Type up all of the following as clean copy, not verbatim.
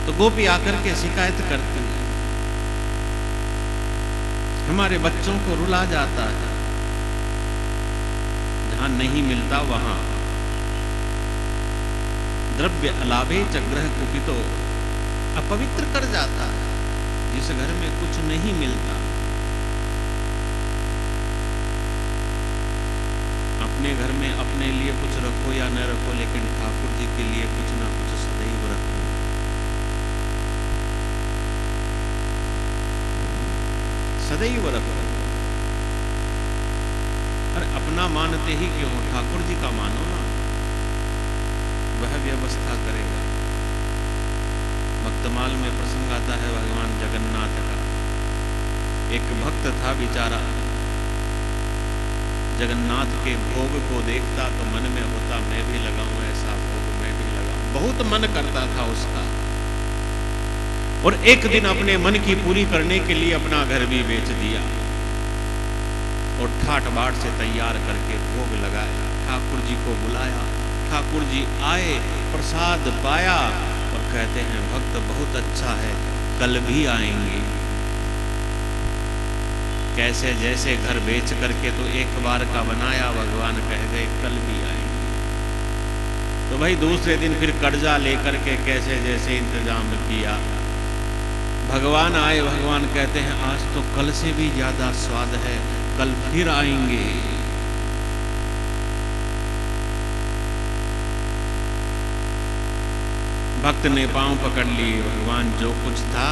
तो गोपी आकर के शिकायत करती है, हमारे बच्चों को रुला जाता है, जहां नहीं मिलता वहां द्रव्य अलावे च ग्रह कुपितो अपवित्र कर जाता है। जिस घर में कुछ नहीं मिलता, अपने घर में अपने लिए कुछ रखो या न रखो, लेकिन ठाकुर जी के लिए कुछ ना कुछ सदैव रखो। सदैव रखो। अरे अपना मानते ही क्यों, ठाकुर जी का मानो ना, वह व्यवस्था करेगा। भक्तमाल में प्रसंग आता है भगवान जगन्नाथ का। एक भक्त था बेचारा, जगन्नाथ के भोग को देखता तो मन में होता मैं भी लगाऊं ऐसा भोग, मैं भी लगाऊं, बहुत मन करता था उसका। और एक दिन अपने मन की पूरी करने के लिए अपना घर भी बेच दिया और ठाट बाट से तैयार करके भोग लगाया, ठाकुर जी को बुलाया। ठाकुर जी आए, प्रसाद पाया और कहते हैं भक्त बहुत अच्छा है, कल भी आएंगे। कैसे जैसे घर बेच करके तो एक बार का बनाया, भगवान कह गए कल भी आएंगे। तो भाई दूसरे दिन फिर कर्जा लेकर के कैसे जैसे इंतजाम किया, भगवान आए। भगवान कहते हैं आज तो कल से भी ज्यादा स्वाद है, कल फिर आएंगे। भक्त ने पांव पकड़ लिए, भगवान जो कुछ था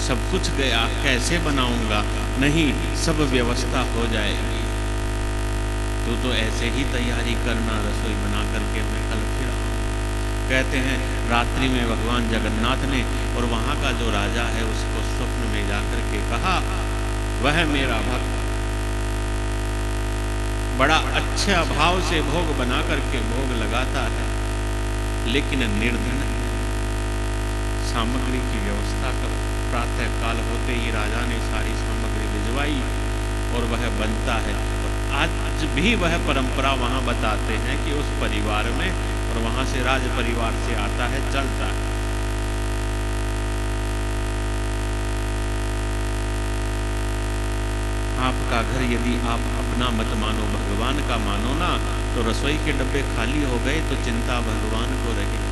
सब कुछ गया, कैसे बनाऊंगा, नहीं सब व्यवस्था हो जाएगी, तू तो ऐसे ही तैयारी करना, रसोई बना करके मैं कल फिर आऊंगा। कहते हैं रात्रि में भगवान जगन्नाथ ने और वहां का जो राजा है उसको स्वप्न में जाकर के कहा, वह मेरा भक्त बड़ा अच्छे भाव से भोग बना करके भोग लगाता है, लेकिन निर्धन है, सामग्री की व्यवस्था करो। प्रातः काल होते ही राजा ने सारी सामग्री भिजवाई और वह बनता है। और आज भी वह परंपरा वहां बताते हैं कि उस परिवार में, और वहां से राज परिवार से आता है, चलता है। आपका घर यदि आप अपना मत मानो, भगवान का मानो ना, तो रसोई के डब्बे खाली हो गए तो चिंता भगवान को रहेगी।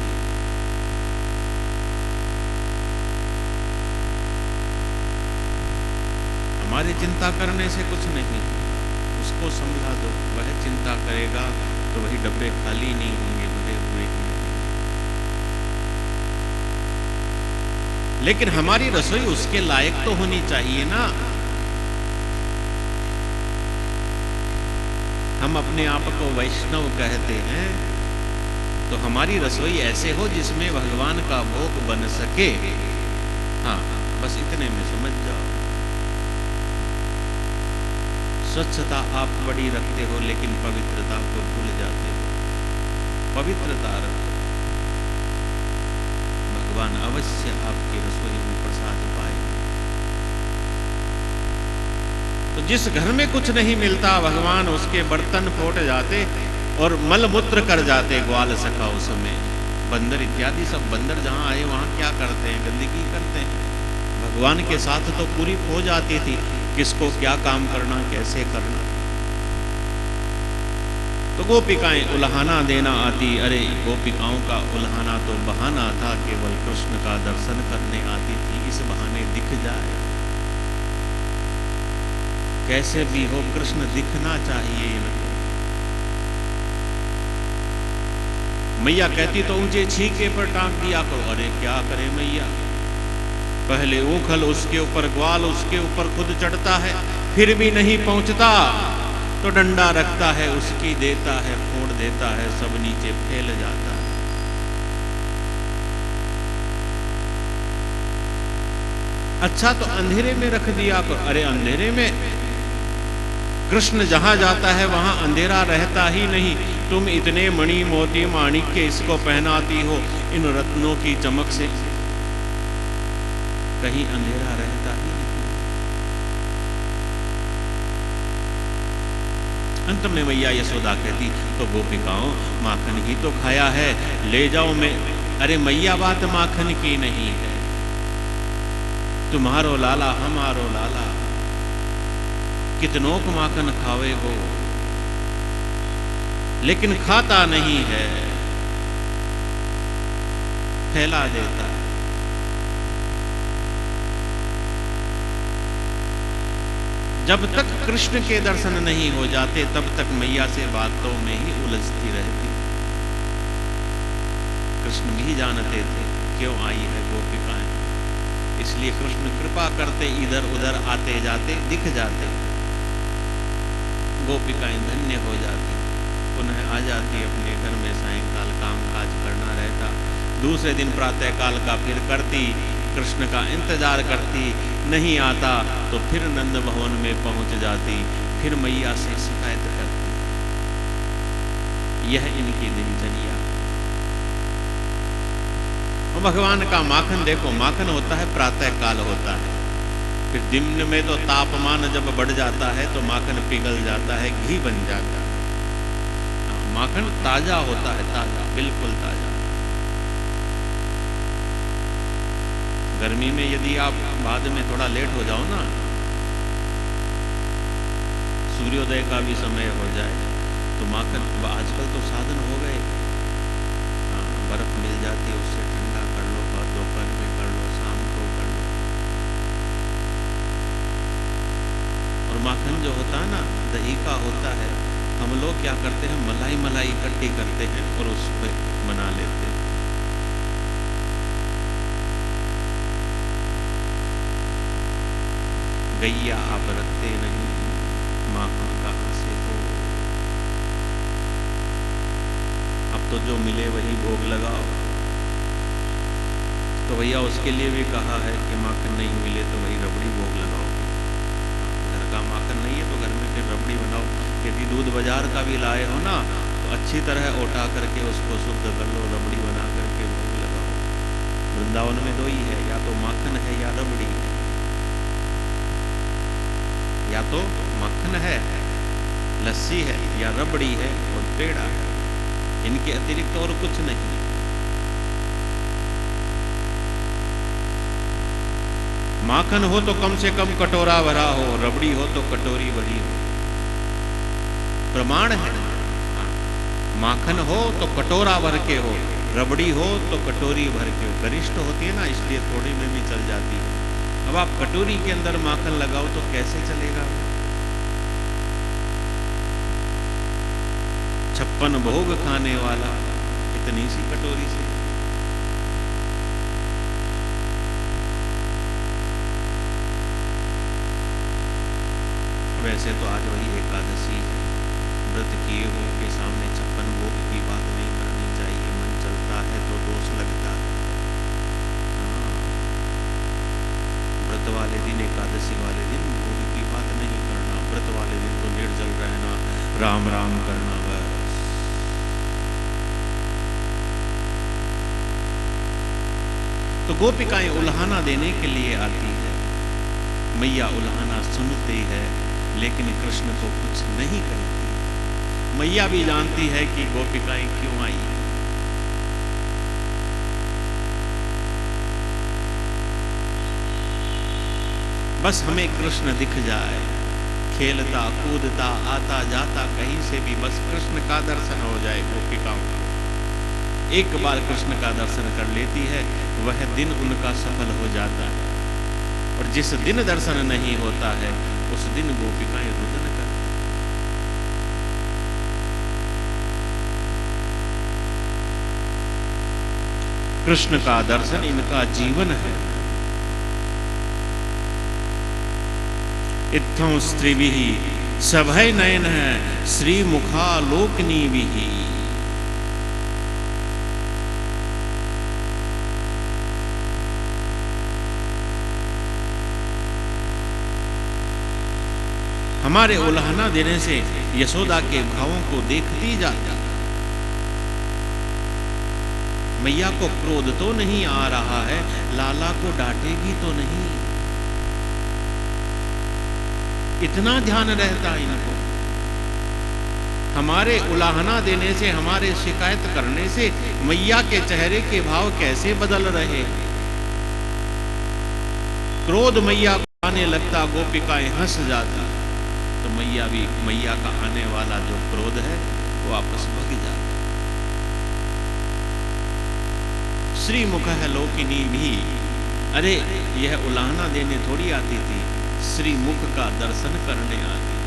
हमारी चिंता करने से कुछ नहीं, उसको संभला दो, वह चिंता करेगा तो वही डब्बे खाली नहीं होंगे, भरे हुए ही रहेंगे। लेकिन हमारी रसोई उसके लायक तो होनी चाहिए ना। हम अपने आप को वैष्णव कहते हैं, तो हमारी रसोई ऐसे हो जिसमें भगवान का भोग बन सके। हाँ, बस इतने में समझ जाओ। स्वच्छता आप बड़ी रखते हो, लेकिन पवित्रता को भूल जाते हो। पवित्रता रखो, भगवान अवश्य आपकी रसोई में प्रसाद पाएंगे। तो जिस घर में कुछ नहीं मिलता, भगवान उसके बर्तन फोड़ जाते और मलमूत्र कर जाते। ग्वाल सखा उसमें बंदर इत्यादि सब, बंदर जहां आए वहां क्या करते हैं, गंदगी करते हैं। भगवान के साथ तो पूरी हो जाती थी, किसको क्या काम करना, कैसे करना। तो गोपिकाएं उल्हाना देना आती। अरे गोपिकाओं का उल्हाना तो बहाना था, केवल कृष्ण का दर्शन करने आती थी, इस बहाने दिख जाए। कैसे भी हो कृष्ण दिखना चाहिए इनको। मैया कहती तो ऊंचे छीके पर टांग दिया करो। अरे क्या करे मैया, पहले ऊखल, उसके ऊपर ग्वाल, उसके ऊपर खुद चढ़ता है, फिर भी नहीं पहुंचता तो डंडा रखता है, उसकी देता है, फोड़ देता है, सब नीचे फैल जाता है। अच्छा तो अंधेरे में रख दिया करो। अरे अंधेरे में कृष्ण जहां जाता है वहां अंधेरा रहता ही नहीं। तुम इतने मणि मोती माणिक के इसको पहनाती हो, इन रत्नों की चमक से कहीं अंधेरा रहता ही नहीं। अंत में मैया यशोदा कहती तो गोपिकाओं माखन ही तो खाया है, ले जाओ, अरे मैया बात माखन की नहीं है, तुम्हारो लाला हमारो लाला, कितनों को माखन खावे वो, लेकिन खाता नहीं है, फैला देता है। जब तक कृष्ण के दर्शन नहीं हो जाते तब तक मैया से बातों में ही उलझती रहती। कृष्ण भी जानते थे क्यों आई है गोपिकाएं, इसलिए कृष्ण कृपा करते इधर उधर आते जाते दिख जाते, गोपिकाएं धन्य हो जाती, पुनः आ जाती अपने घर में। सायंकाल काम काज करना रहता, दूसरे दिन प्रातः काल का फिर करती, कृष्ण का इंतजार करती, नहीं आता तो फिर नंद भवन में पहुंच जाती, फिर मैया से शिकायत करती। यह इनकी दिनचर्या। और भगवान का माखन देखो, माखन होता है प्रातः काल होता है, फिर दिन में तो तापमान जब बढ़ जाता है तो माखन पिघल जाता है, घी बन जाता है। माखन ताजा होता है, ताजा, बिल्कुल ताजा। गर्मी में यदि आप बाद में थोड़ा लेट हो जाओ ना, सूर्योदय का भी समय हो जाए तो माखन, आजकल तो साधन हो गए, बर्फ मिल जाती है, उससे ठंडा कर लो, दोपहर में कर लो, शाम को कर लो। और माखन जो होता है ना, दही का होता है, हम लोग क्या करते हैं, मलाई इकट्ठी करते हैं और उस पर बना लेते हैं। गैया आप रखते नहीं, माखन कहाँ से हो। अब तो जो मिले वही भोग लगाओ। तो भैया उसके लिए भी कहा है कि माखन नहीं मिले तो वही रबड़ी भोग लगाओ। घर का माखन नहीं है तो घर में फिर रबड़ी बनाओ। यदि दूध बाजार का भी लाए हो ना तो अच्छी तरह ओटा करके उसको शुद्ध कर लो, रबड़ी बना करके भोग लगाओ। वृंदावन में दो ही है, या तो माखन है या रबड़ी है, या तो मक्खन है, लस्सी है, या रबड़ी है और पेड़ा है, इनके अतिरिक्त और कुछ नहीं। माखन हो तो कम से कम कटोरा भरा हो, रबड़ी हो तो कटोरी भरी हो, प्रमाण है। माखन हो तो कटोरा भर के हो, रबड़ी हो तो कटोरी भर के हो। गरिष्ठ होती है ना, इसलिए थोड़ी में भी चल जाती है। अब आप कटोरी के अंदर माखन लगाओ तो कैसे चलेगा? 56 भोग खाने वाला इतनी सी कटोरी से। वैसे तो आज वही एकादशी है, व्रत किए हो के सामने 56 भोग की बात नहीं करनी चाहिए। मन चलता है तो दोष लगता है। व्रत वाले दिन, एकादशी वाले दिन भोग की बात नहीं करना। व्रत वाले दिन तो निर्जल रहना, राम राम करना बस। तो गोपिकाएं उल्हाना देने के लिए आती है, मैया उल्हाना सुनती है लेकिन कृष्ण को कुछ नहीं करती। मैया भी जानती है कि गोपिकाएं क्यों आई। बस हमें कृष्ण दिख जाए, खेलता कूदता आता जाता कहीं से भी, बस कृष्ण का दर्शन हो जाए गोपिकाओं को। एक बार कृष्ण का दर्शन कर लेती है, वह दिन उनका सफल हो जाता है। और जिस दिन दर्शन नहीं होता है उस दिन गोपिकाएं रुदन करती। कृष्ण का दर्शन इनका जीवन है। इत्थं स्त्रीभिः सभय नयन है श्री मुखालोकनी भी। हमारे उल्हाना देने से यशोदा के भावों को देखती जाती। मैया को क्रोध तो नहीं आ रहा है, लाला को डांटेगी तो नहीं, इतना ध्यान रहता इनको। हमारे उलाहना देने से, हमारे शिकायत करने से मैया के चेहरे के भाव कैसे बदल रहे। क्रोध मैया को आने लगता, गोपिकाएं हंस जाती, तो मैया का आने वाला जो क्रोध है वो वापस भग जाता। श्रीमुख है लोकिनी भी, अरे यह उलाहना देने थोड़ी आती थी, श्रीमुख का दर्शन करने आती।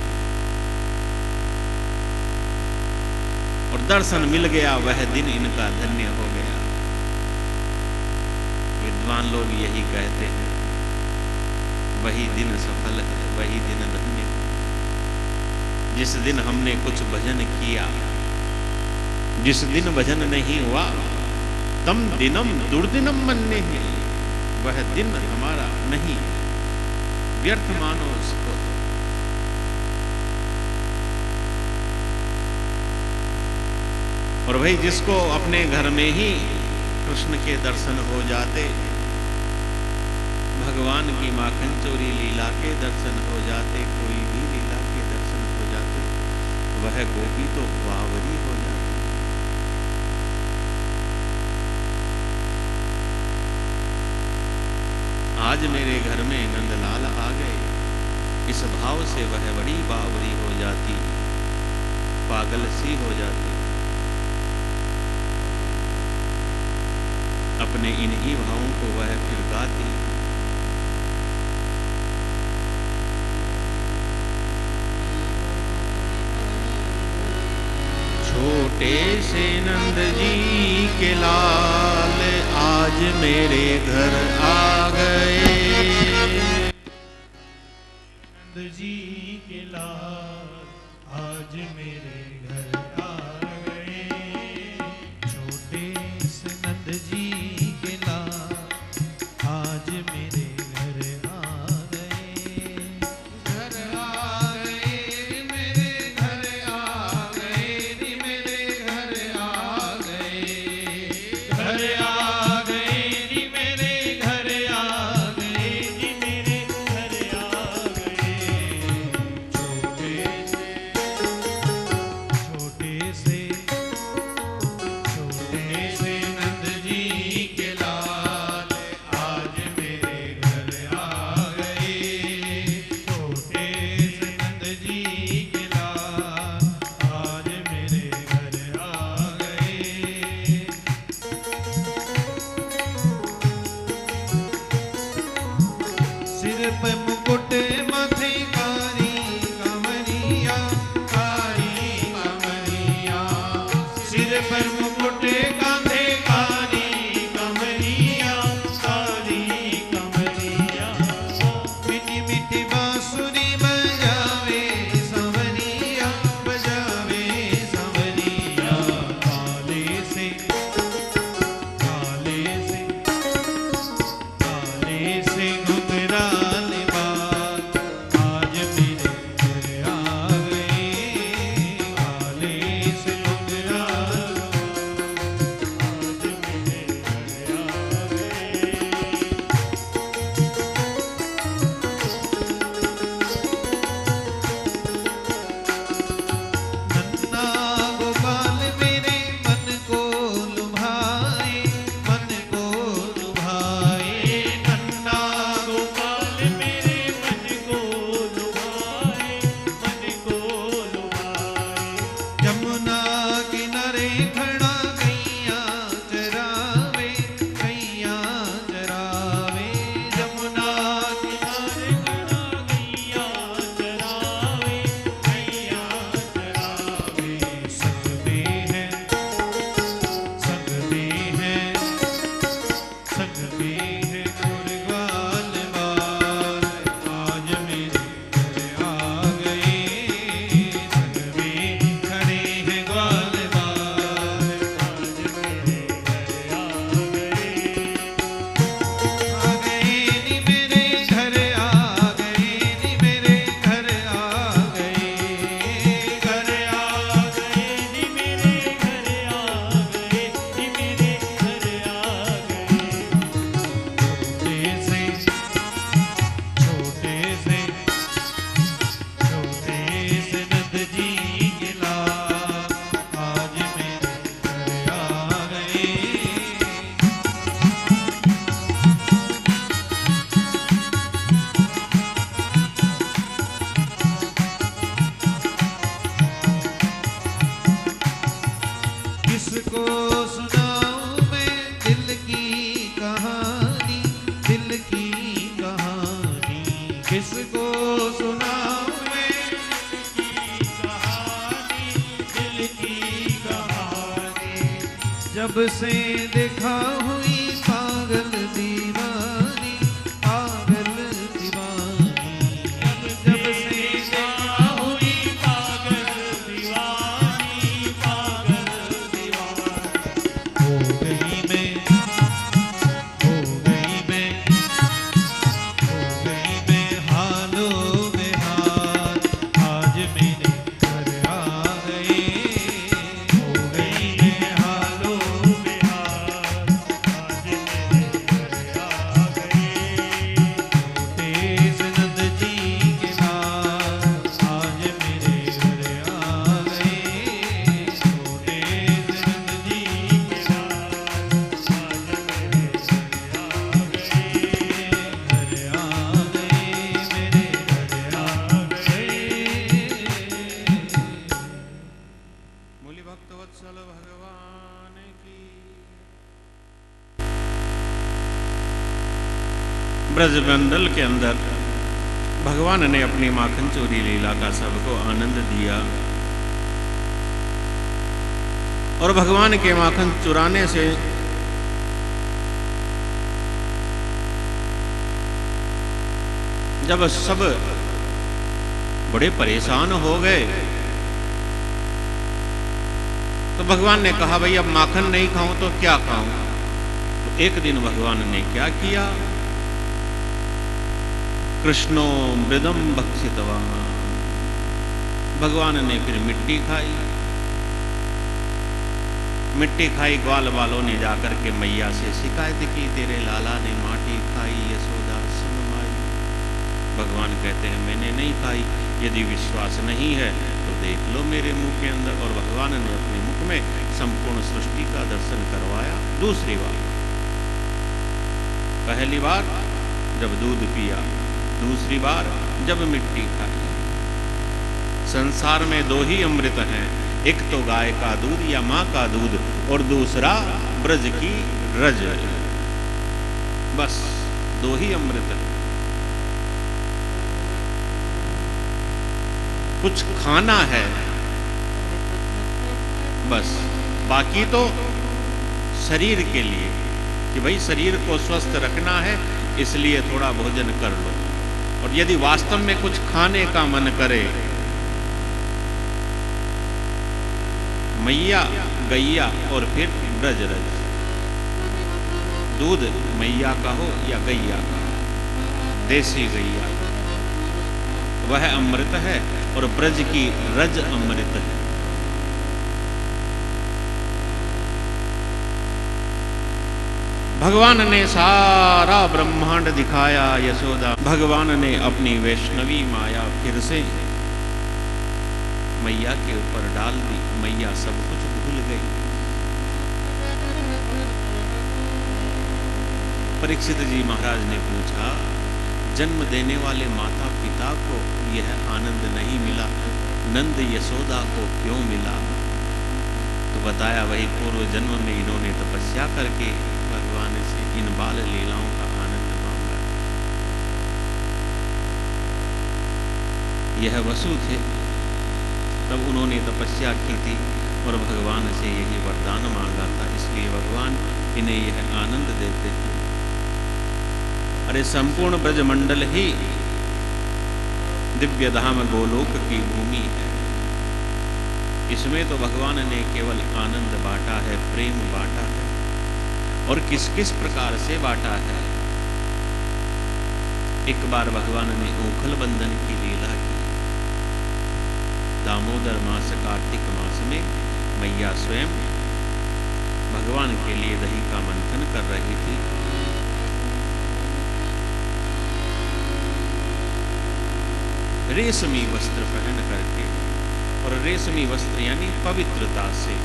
और दर्शन मिल गया, वह दिन इनका धन्य हो गया। विद्वान लोग यही कहते हैं, वही दिन सफल है, वही दिन धन्य है। जिस दिन हमने कुछ भजन किया, जिस दिन भजन नहीं हुआ, तम दिनम दुर्दिनम मन्ने हैं, वह दिन हमारा नहीं, व्यर्थ मानो उसको। और भाई जिसको अपने घर में ही कृष्ण के दर्शन हो जाते, भगवान की माखन चोरी लीला के दर्शन हो जाते, कोई भी लीला के दर्शन हो जाते, वह गोपी तो बावरी हो जाती। आज मेरे घर में नंदलाल आ गए, इस भाव से वह बड़ी बावरी हो जाती, पागल सी हो जाती। अपने इन्हीं भावों को वह फिर गाती। छोटे से नंद जी के लाल आज मेरे घर आ गए, नंद जी के लाल आज मेरे घर आ गए। छोटे से नंद जी के लाल आज मेरे घर आ गए। घर आ गए, मेरे घर आ गए, नी मेरे घर आ गए। घर आ गए, नी मेरे घर आ गए, नी मेरे घर आ गए। छोटे जब से देखा हुई पागल दीवानी, पागल दीवानी। जब से देखा हुई पागल दीवानी, पागल दीवानी। हो गई मैं, हो गई मैं, हो गई मैं हालों में हाल, आज मेरे घर आ गए। हो गई मैं हालों में हाल, आज मेरे घर आ गए। तेज नंद जी के लाल, आज मेरे घर आ गए। तेज नंद जी के लाल, आज मेरे घर आ गए। घर आ गए, मेरे घर आ गए। मूली भक्त वत्सल भगवान की। ब्रजमंडल के अंदर भगवान ने अपनी माखन चोरी लीला का सबको आनंद दिया, और भगवान के माखन चुराने से जब सब बड़े परेशान हो गए तो भगवान ने कहा भाई अब माखन नहीं खाऊं तो क्या खाऊं। तो एक दिन भगवान ने क्या किया, कृष्णो मृदम भक्षितवान, भगवान ने फिर मिट्टी खाई। मिट्टी खाई, ग्वाल वालों ने जाकर के मैया से शिकायत की, तेरे लाला ने माटी खाई, यशोदा सुन माई। भगवान कहते हैं मैंने नहीं खाई, यदि विश्वास नहीं है तो देख लो मेरे मुंह के अंदर। और भगवान ने अपने मुख में संपूर्ण सृष्टि का दर्शन करवाया। दूसरी बार, पहली बार जब दूध पिया, दूसरी बार जब मिट्टी खाई। संसार में दो ही अमृत हैं, एक तो गाय का दूध या माँ का दूध, और दूसरा ब्रज की रज। बस दो ही अमृत हैं। कुछ खाना है बस, बाकी तो शरीर के लिए कि भाई शरीर को स्वस्थ रखना है, इसलिए थोड़ा भोजन कर लो। और यदि वास्तव में कुछ खाने का मन करे, मैया गैया और फिर ब्रजरज, दूध मैया का हो या गैया का, देसी गैया, वह अमृत है, और ब्रज की रज अमृत है। भगवान ने सारा ब्रह्मांड दिखाया यशोदा। भगवान ने अपनी वैष्णवी माया फिर से मैया के ऊपर डाल दी। मैया सब कुछ भूल गई। परीक्षित जी महाराज ने पूछा, जन्म देने वाले माता पिता को यह आनंद नहीं मिला, नंद यशोदा को क्यों मिला? तो बताया वही पूर्व जन्म में इन्होंने तपस्या करके भगवान से इन बाल लीलाओं का आनंद मांगा। यह वसु थे, तब उन्होंने तपस्या की थी और भगवान से यही वरदान मांगा था, इसलिए भगवान इन्हें यह आनंद देते हैं। अरे संपूर्ण ब्रजमंडल ही दिव्य धाम गोलोक की भूमि है। इसमें तो भगवान ने केवल आनंद बांटा है, प्रेम बांटा है। और किस किस प्रकार से बांटा है? एक बार भगवान ने ऊखल बंधन की लीला की। दामोदर मास कार्तिक मास में मैया स्वयं भगवान के लिए दही का मंथन कर रही थी। रेशमी वस्त्र पहन करके, और रेशमी वस्त्र यानी पवित्रता से।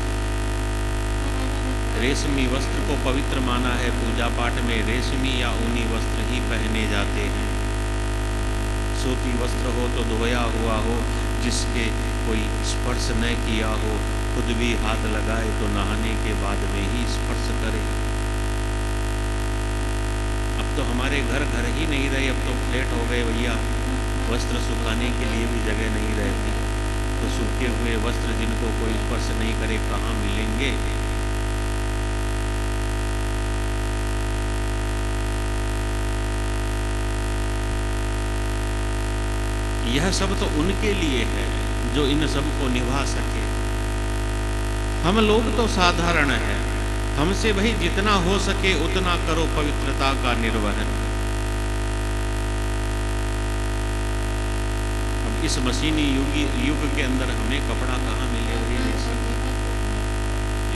रेशमी वस्त्र को पवित्र माना है। पूजा पाठ में रेशमी या ऊनी वस्त्र ही पहने जाते हैं। सूती वस्त्र हो तो धोया हुआ हो, जिसके कोई स्पर्श न किया हो, खुद भी हाथ लगाए तो नहाने के बाद में ही स्पर्श करे। अब तो हमारे घर घर ही नहीं रहे, अब तो फ्लैट हो गए भैया। वस्त्र सुखाने के लिए भी जगह नहीं रहती, तो सूखे हुए वस्त्र जिनको कोई स्पर्श नहीं करे कहाँ मिलेंगे? यह सब तो उनके लिए है जो इन सब को निभा सके। हम लोग तो साधारण है, हमसे भाई जितना हो सके उतना करो पवित्रता का निर्वहन। अब इस मशीनी युग के अंदर हमें कपड़ा कहाँ मिले भाई ऐसे,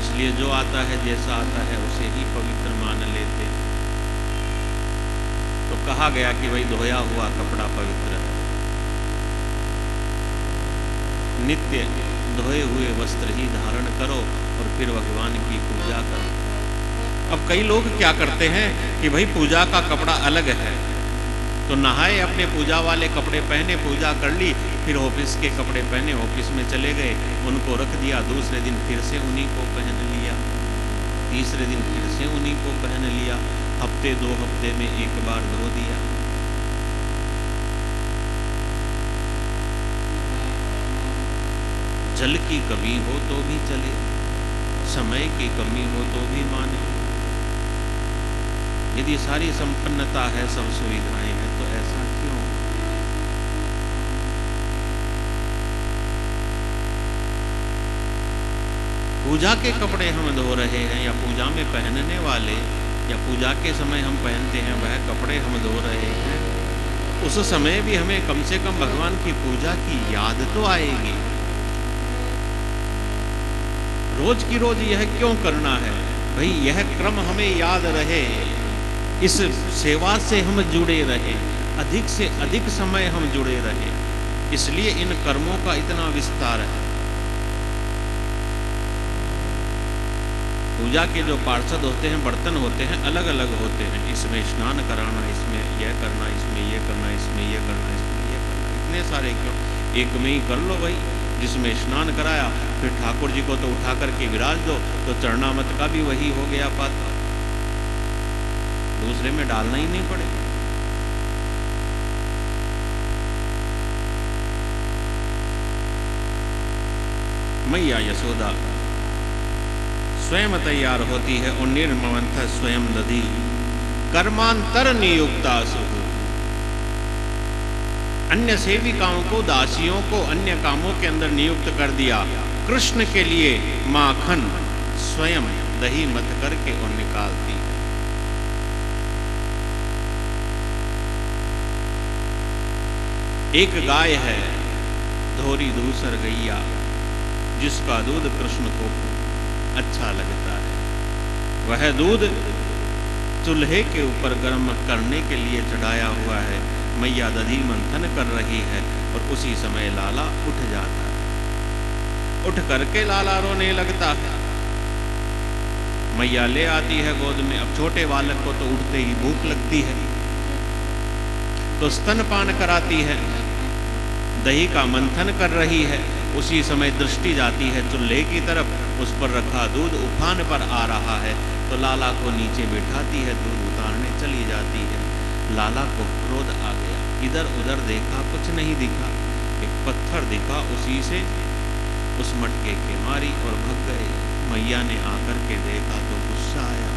इसलिए जो आता है जैसा आता है उसे ही पवित्र मान लेते। तो कहा गया कि भाई धोया हुआ कपड़ा पवित्र है, नित्य धोए हुए वस्त्र ही धारण करो और फिर भगवान की पूजा करो। अब कई लोग क्या करते हैं कि भाई पूजा का कपड़ा अलग है, तो नहाए अपने पूजा वाले कपड़े पहने, पूजा कर ली, फिर ऑफिस के कपड़े पहने ऑफिस में चले गए, उनको रख दिया, दूसरे दिन फिर से उन्हीं को पहन लिया, तीसरे दिन फिर से उन्हीं को पहन लिया, हफ्ते 2 हफ्ते में एक बार धो दिया। जल की कमी हो तो भी चले, समय की कमी हो तो भी माने। यदि सारी संपन्नता है, सब सुविधाएं हैं, तो ऐसा क्यों? पूजा के कपड़े हम धो रहे हैं, या पूजा में पहनने वाले या पूजा के समय हम पहनते हैं वह कपड़े हम धो रहे हैं, उस समय भी हमें कम से कम भगवान की पूजा की याद तो आएगी। रोज की रोज यह क्यों करना है भाई? यह क्रम हमें याद रहे, इस सेवा से हम जुड़े रहे, अधिक से अधिक समय हम जुड़े रहे, इसलिए इन कर्मों का इतना विस्तार है। पूजा के जो पार्षद होते हैं, बर्तन होते हैं, अलग अलग होते हैं, इसमें स्नान कराना, इसमें यह करना, इसमें यह करना, इसमें यह करना, इसमें यह करना, इतने सारे क्यों? एक में ही कर लो भाई। जिसमें स्नान कराया फिर ठाकुर जी को तो उठा करके विराज दो, तो चरणामत का भी वही हो गया पात्र, दूसरे में डालना ही नहीं पड़ेगा। मैया यशोदा स्वयं तैयार होती है और निर्ममंथ स्वयं दधी कर्मांतर नियुक्ता सुहु। अन्य सेविकाओं को, दासियों को अन्य कामों के अंदर नियुक्त कर दिया, कृष्ण के लिए माखन स्वयं दही मत करके और निकालती है। एक गाय है धोरी धूसर गैया, जिसका दूध कृष्ण को अच्छा लगता है, वह दूध चूल्हे के ऊपर गर्म करने के लिए चढ़ाया हुआ है। मैया दधी मंथन कर रही है और उसी समय लाला उठ जाता है, उठ करके लाला रोने लगता है। मैया ले आती है गोद में। अब छोटे बालक को तो उठते ही भूख लगती है, तो स्तनपान कराती है, दही का मंथन कर रही है। उसी समय दृष्टि जाती है चूल्हे की तरफ, उस पर रखा दूध उफान पर आ रहा है, तो लाला को नीचे बिठाती है, दूध उतारने चली जाती है। लाला को क्रोध आ गया, इधर उधर देखा, कुछ नहीं दिखा, एक पत्थर दिखा, उसी से उस मटके के मारी और भग गए। मैया ने आकर के देखा तो गुस्सा आया।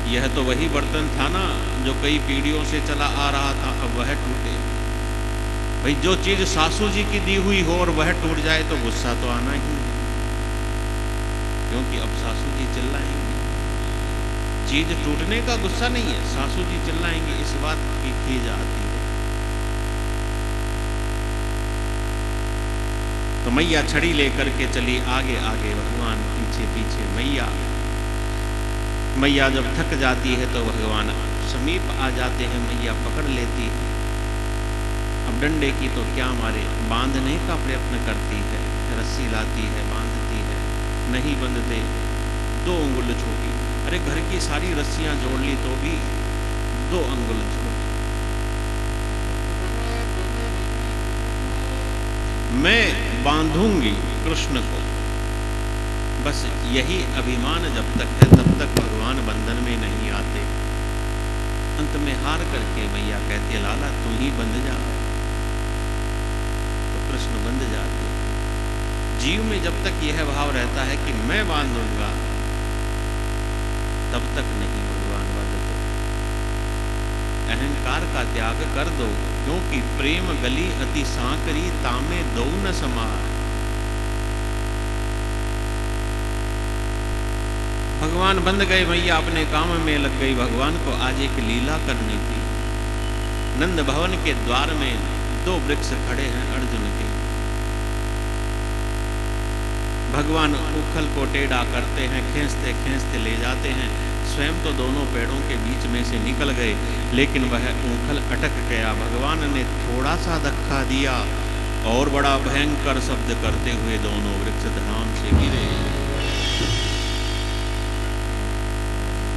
यह तो वही बर्तन था ना जो कई पीढ़ियों से चला आ रहा था, अब वह टूटे। भाई जो चीज सासू जी की दी हुई हो और वह टूट जाए तो गुस्सा तो आना ही है, क्योंकि अब सासू जी चिल्लाएंगे। चीज टूटने का गुस्सा नहीं है, सासू जी चिल्लाएंगे, इस बात की खीज आती है। तो मैया छड़ी लेकर के चली आगे आगे, भगवान पीछे पीछे। मैया जब थक जाती है तो भगवान समीप आ जाते हैं, मैया पकड़ लेती है। अब डंडे की तो क्या मारे, बांधने का प्रयत्न करती है, रस्सी लाती है, बांधती है, नहीं बंधते, 2 अंगुल छोटी। अरे घर की सारी रस्सियां जोड़ ली तो भी 2 अंगुल छोटी। मैं बांधूंगी कृष्ण को, बस यही अभिमान जब तक है तब तक भगवान बंधन में नहीं आते। अंत में हार करके मैया कहती है लाला तू ही बंध जा, तो कृष्ण बंध जाते। जीव में जब तक यह भाव रहता है कि मैं बांधूंगा, तब तक नहीं भगवान बंधते। अहंकार का त्याग कर दो, क्योंकि प्रेम गली अति सांकरी, तामे दो न समार। भगवान बंद गए, मैया अपने काम में लग गई। भगवान को आज एक लीला करनी थी। नंद भवन के द्वार में 2 वृक्ष खड़े हैं अर्जुन के। भगवान उखल को टेढ़ा करते हैं, खींचते खींचते ले जाते हैं। स्वयं तो दोनों पेड़ों के बीच में से निकल गए, लेकिन वह उखल अटक गया। भगवान ने थोड़ा सा धक्का दिया और बड़ा भयंकर शब्द करते हुए दोनों वृक्ष धराम से गिरे।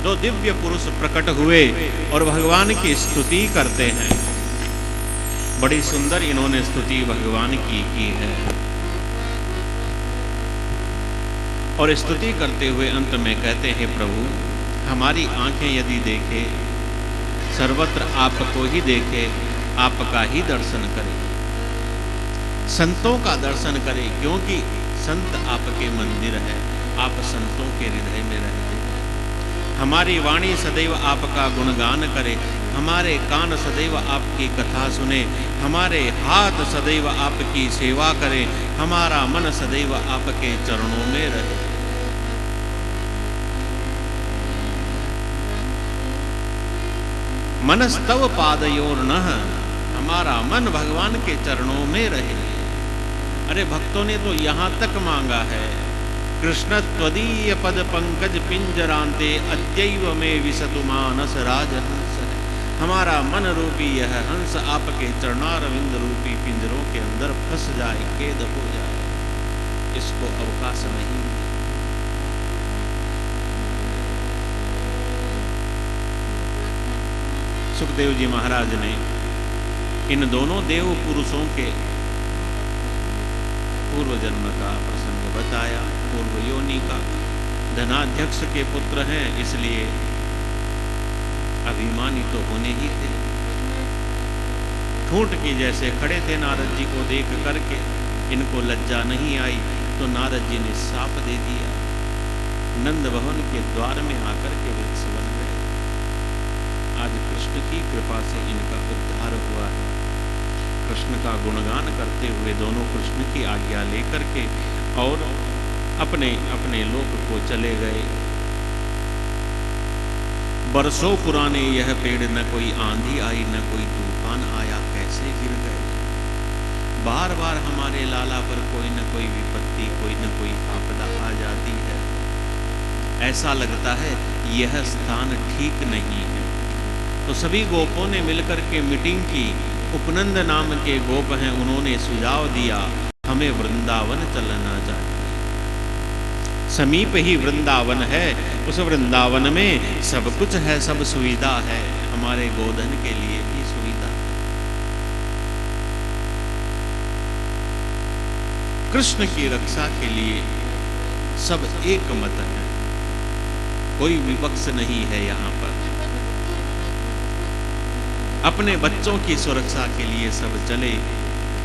2 दिव्य पुरुष प्रकट हुए और भगवान की स्तुति करते हैं। बड़ी सुंदर इन्होंने स्तुति भगवान की है। और स्तुति करते हुए अंत में कहते हैं, प्रभु हमारी आंखें यदि देखे, सर्वत्र आपको ही देखे, आपका ही दर्शन करें, संतों का दर्शन करें, क्योंकि संत आपके मंदिर है, आप संतों के हृदय में रहते हैं। हमारी वाणी सदैव आपका गुणगान करे, हमारे कान सदैव आपकी कथा सुने, हमारे हाथ सदैव आपकी सेवा करें, हमारा मन सदैव आपके चरणों में रहे। मनस्तव पादयोर्नः, हमारा मन भगवान के चरणों में रहे। अरे भक्तों ने तो यहाँ तक मांगा है, कृष्ण त्वदीय पद पंकज पिंजरांते अद्यैव में विसतु मानस राजहंस। हमारा मन रूपी यह हंस आपके चरणारविंद रूपी पिंजरों के अंदर फंस जाए, कैद हो जाए, इसको अवकाश नहीं। सुखदेव जी महाराज ने इन दोनों देव पुरुषों के पूर्व जन्म का प्रसंग बताया। पूर्व योनि का धनाध्यक्ष के पुत्र हैं, इसलिए अभिमानी तो होने ही थे। ठूंठ की जैसे खड़े थे नारद जी को देख करके। इनको लज्जा नहीं आई तो नारद जी ने शाप दे दिया। नंद भवन के द्वार में आकर के वृक्ष बन गए। आज कृष्ण की कृपा से इनका उद्धार हुआ है। कृष्ण का गुणगान करते हुए दोनों कृष्ण की आज्ञा लेकर के और अपने अपने लोक को चले गए। बरसों पुराने यह पेड़, न कोई आंधी आई न कोई तूफान आया, कैसे गिर गए। बार बार हमारे लाला पर कोई न कोई विपत्ति, कोई न कोई आपदा आ जाती है। ऐसा लगता है यह स्थान ठीक नहीं है। तो सभी गोपों ने मिलकर के मीटिंग की। उपनंद नाम के गोप हैं, उन्होंने सुझाव दिया हमें वृंदावन चलना चाहिए। समीप ही वृंदावन है, उस वृंदावन में सब कुछ है, सब सुविधा है, हमारे गोधन के लिए भी सुविधा है। कृष्ण की रक्षा के लिए सब एक मत है, कोई विपक्ष नहीं है। यहाँ पर अपने बच्चों की सुरक्षा के लिए सब चले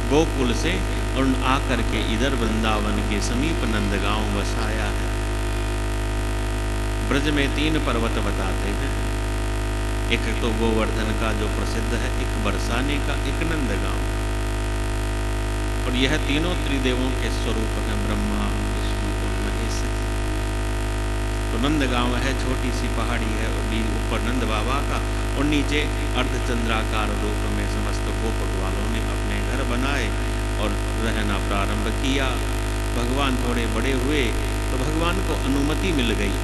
गोकुल से और आकर के इधर वृंदावन के समीप नंदगांव बसाया है। ब्रज में 3 पर्वत बताते हैं, एक तो गोवर्धन का जो प्रसिद्ध है, एक बरसाने का, एक नंदगांव। और यह तीनों त्रिदेवों के स्वरूप हैं, ब्रह्मा विष्णु और महेश। तो नंदगांव है, छोटी सी पहाड़ी है, ऊपर नंद बाबा का, और नीचे अर्धचंद्राकार रूप में समस्त गोप ग्वालों ने अपने घर बनाए और रहना प्रारंभ किया। भगवान थोड़े बड़े हुए तो भगवान को अनुमति मिल गई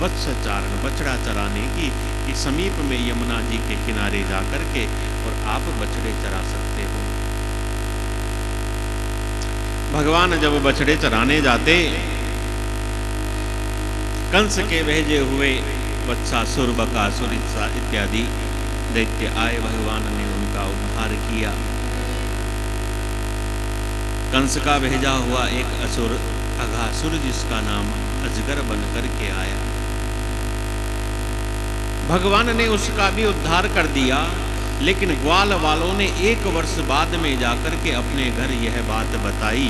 वत्स चारण, बछड़ा चराने की, कि समीप में यमुना जी के किनारे जाकर के और आप बछड़े चरा सकते हो। भगवान जब बछड़े चराने जाते, कंस के भेजे हुए वत्सासुर, बकासुर इत्यादि दैत्य आए, भगवान ने उनका उद्धार किया। कंस का भेजा हुआ एक असुर अघासुर, जिसका नाम अजगर बनकर के आया, भगवान ने उसका भी उद्धार कर दिया। लेकिन ग्वाल वालों ने 1 वर्ष बाद में जाकर के अपने घर यह बात बताई।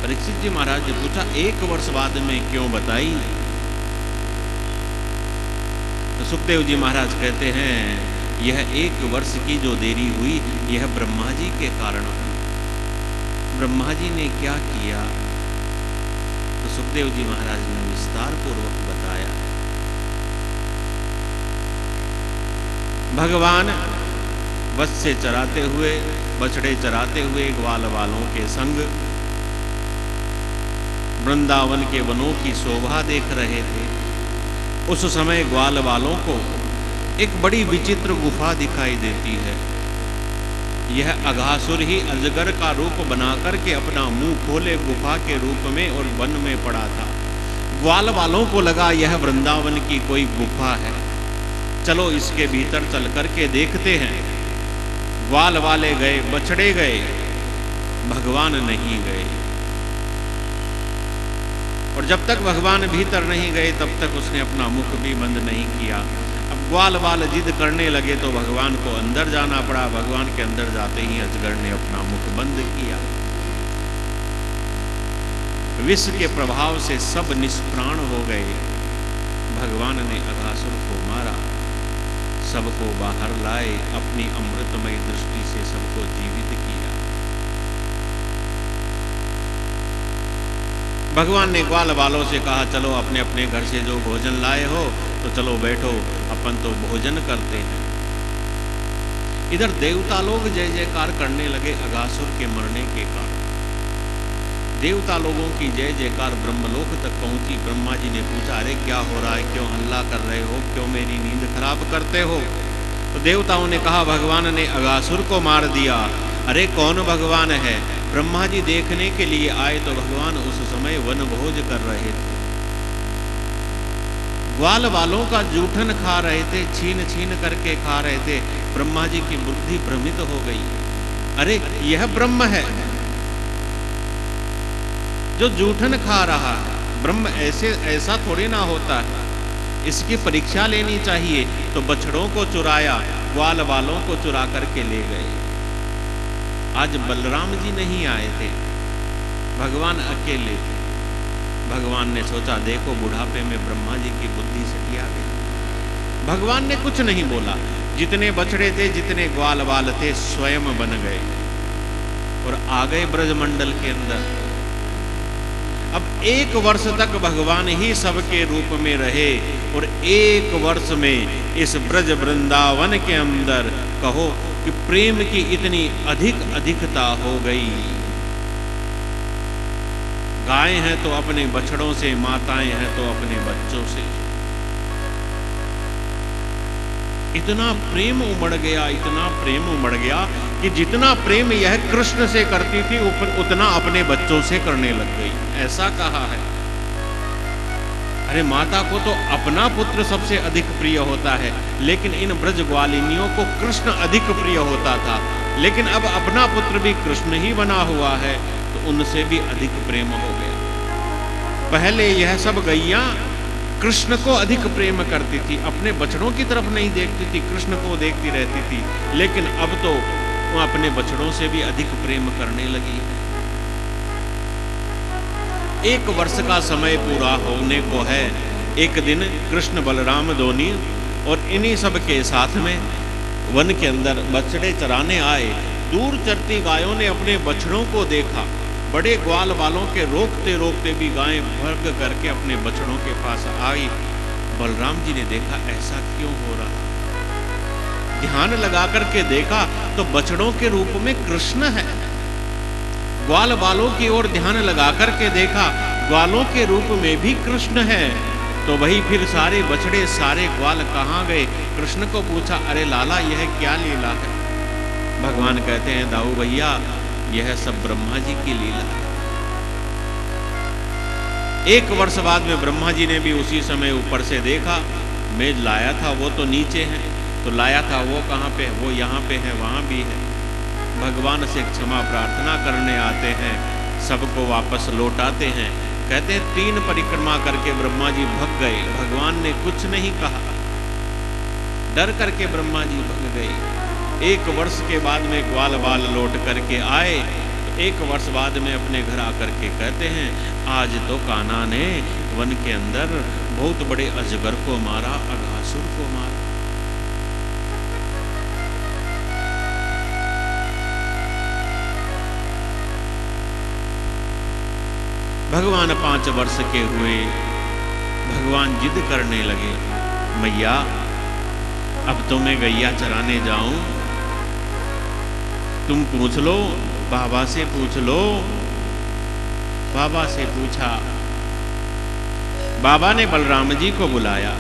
परीक्षित जी महाराज ने पूछा 1 वर्ष बाद में क्यों बताई? तो सुखदेव जी महाराज कहते हैं यह 1 वर्ष की जो देरी हुई यह ब्रह्मा जी के कारण हुई। ब्रह्मा जी ने क्या किया? तो सुखदेव जी महाराज ने विस्तार पूर्वक बताया। भगवान वत्स से चराते हुए, बछड़े चराते हुए ग्वाल वालों के संग वृंदावन के वनों की शोभा देख रहे थे। उस समय ग्वाल वालों को एक बड़ी विचित्र गुफा दिखाई देती है। यह अघासुर ही अजगर का रूप बनाकर के अपना मुंह खोले गुफा के रूप में और वन में पड़ा था। ग्वाल वालों को लगा यह वृंदावन की कोई गुफा है, चलो इसके भीतर चल करके देखते हैं। ग्वाल वाले गए, बछड़े गए, भगवान नहीं गए। और जब तक भगवान भीतर नहीं गए तब तक उसने अपना मुख भी बंद नहीं किया। अब ग्वाल वाल जिद करने लगे तो भगवान को अंदर जाना पड़ा। भगवान के अंदर जाते ही अजगर ने अपना मुख बंद किया। विष के प्रभाव से सब निष्प्राण हो गए। भगवान ने अघासुर को मारा, सबको बाहर लाए, अपनी अमृतमय दृष्टि से सबको जीवित किया। भगवान ने ग्वाल वालों से कहा चलो अपने अपने घर से जो भोजन लाए हो तो चलो बैठो, अपन तो भोजन करते हैं। इधर देवता लोग जय जयकार करने लगे अघासुर के मरने के कारण। देवता लोगों की जय जयकार ब्रह्मलोक तक पहुंची। ब्रह्मा जी ने पूछा अरे क्या हो रहा है, क्यों हल्ला कर रहे हो, क्यों मेरी नींद खराब करते हो? तो देवताओं ने कहा भगवान ने अघासुर को मार दिया। अरे कौन भगवान है? ब्रह्मा जी देखने के लिए आए तो भगवान उस समय वन भोज कर रहे थे। ग्वाल वालों का जूठन खा रहे थे, छीन छीन करके खा रहे थे। ब्रह्मा जी की बुद्धि भ्रमित हो गई। अरे यह ब्रह्म है जो जूठन खा रहा है। ब्रह्म ऐसा थोड़ी ना होता है, इसकी परीक्षा लेनी चाहिए। तो बछड़ों को चुराया, ग्वाल वालों को चुरा करके ले गए। आज बलराम जी नहीं आए थे, भगवान अकेले थे। भगवान ने सोचा देखो बुढ़ापे में ब्रह्मा जी की बुद्धि सटिया गई। भगवान ने कुछ नहीं बोला। जितने बछड़े थे, जितने ग्वाल वाल थे, स्वयं बन गए और आ गए ब्रजमंडल के अंदर। अब 1 वर्ष तक भगवान ही सबके रूप में रहे और 1 वर्ष में इस ब्रज वृंदावन के अंदर कहो कि प्रेम की इतनी अधिकता हो गई। गायें हैं तो अपने बछड़ों से, माताएं हैं तो अपने बच्चों से। इतना प्रेम उमड़ गया, इतना प्रेम उमड़ गया कि जितना प्रेम यह कृष्ण से करती थी उतना अपने बच्चों से करने लग गई। ऐसा कहा है। अरे माता को तो अपना पुत्र सबसे अधिक प्रिय होता है, लेकिन इन ब्रज ग्वालिनियों को कृष्ण अधिक प्रिय होता था। लेकिन अब अपना पुत्र भी कृष्ण ही बना हुआ है तो उनसे भी अधिक प्रेम हो गया। पहले यह सब गैया कृष्ण को अधिक प्रेम करती थी, अपने बछड़ों की तरफ नहीं देखती थी, कृष्ण को देखती रहती थी। लेकिन अब तो वो अपने बछड़ों से भी अधिक प्रेम करने लगी है। 1 वर्ष का समय पूरा होने को है। एक दिन कृष्ण बलराम दोनी और इन्हीं सब के साथ में वन के अंदर बछड़े चराने आए। दूर चरती गायों ने अपने बछड़ों को देखा। बड़े ग्वाल वालों के रोकते रोकते भी गायें भग करके अपने बछड़ों के पास आई। बलराम जी ने देखा ऐसा क्यों हो रहा। ध्यान लगा करके देखा तो बछड़ों के रूप में कृष्ण है। ग्वाल वालों की ओर ध्यान लगा करके देखा, ग्वालों के रूप में भी कृष्ण है। तो वही फिर सारे बछड़े, सारे ग्वाल कहाँ गए? कृष्ण को पूछा अरे लाला यह क्या लीला है? भगवान कहते हैं दाऊ भैया यह सब ब्रह्मा जी की लीला है। 1 वर्ष बाद में ब्रह्मा जी ने भी उसी समय ऊपर से देखा, मेज लाया था वो तो नीचे है, तो लाया था वो कहाँ पे? वो यहाँ पे है, वहाँ भी है। भगवान से क्षमा प्रार्थना करने आते हैं, सबको वापस लौटाते हैं। कहते हैं 3 परिक्रमा करके ब्रह्मा जी भग गए। भगवान ने कुछ नहीं कहा, डर करके ब्रह्मा जी भग गए। 1 वर्ष के बाद में ग्वाल बाल लौट करके आए तो 1 वर्ष बाद में अपने घर आकर के कहते हैं, आज तो कान्हा ने वन के अंदर बहुत बड़े अजगर को मारा, अघासुर को मारा। भगवान 5 वर्ष के हुए, भगवान जिद करने लगे, मैया अब तो मैं गैया चराने जाऊं, तुम पूछ लो, बाबा से पूछ लो। बाबा से पूछा, बाबा ने बलराम जी को बुलाया,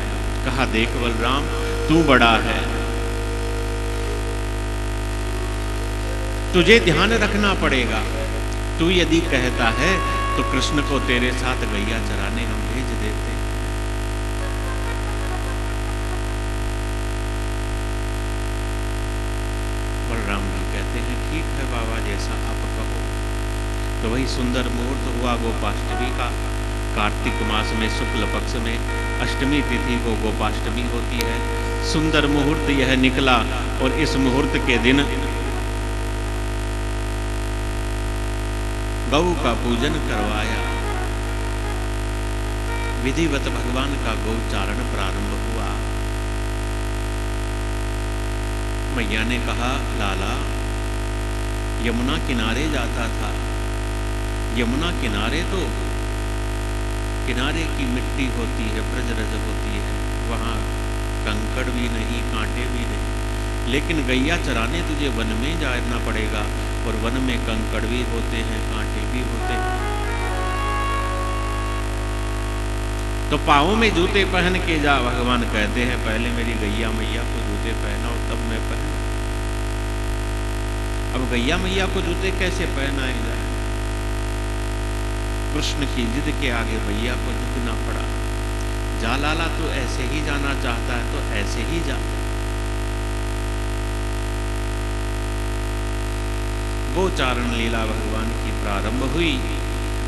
कहा देख बलराम, तू बड़ा है, तुझे ध्यान रखना पड़ेगा। तू यदि कहता है तो कृष्ण को तेरे साथ गैया चराने हम भेज देते। बलराम जी कहते हैं, ठीक है बाबा, जैसा आप कहो। तो वही सुंदर मुहूर्त हुआ गोपाष्टमी का। कार्तिक मास में शुक्ल पक्ष में अष्टमी तिथि को गोपाष्टमी होती है। सुंदर मुहूर्त यह निकला और इस मुहूर्त के दिन गौ का पूजन करवाया। विधिवत भगवान का गौचारण प्रारंभ हुआ। मैया ने कहा, लाला यमुना किनारे जाता था, यमुना किनारे तो किनारे की मिट्टी होती है, ब्रजरज होती है, वहां कंकड़ भी नहीं, कांटे भी नहीं, लेकिन गैया चराने तुझे वन में जाना पड़ेगा और वन में कंकड़ भी होते हैं, कांटे भी होते हैं। तो पाँव में जूते पहन के जा। भगवान कहते हैं, पहले मेरी गैया मैया को जूते पहनाओ तब मैं पहनूं। अब गैया मैया को जूते कैसे पहनाए जाए? कृष्ण की जिद के आगे मैया को झुकना पड़ा। जा लाला, तू ऐसे ही जाना चाहता है तो ऐसे ही जा। गोचारण लीला भगवान की प्रारंभ हुई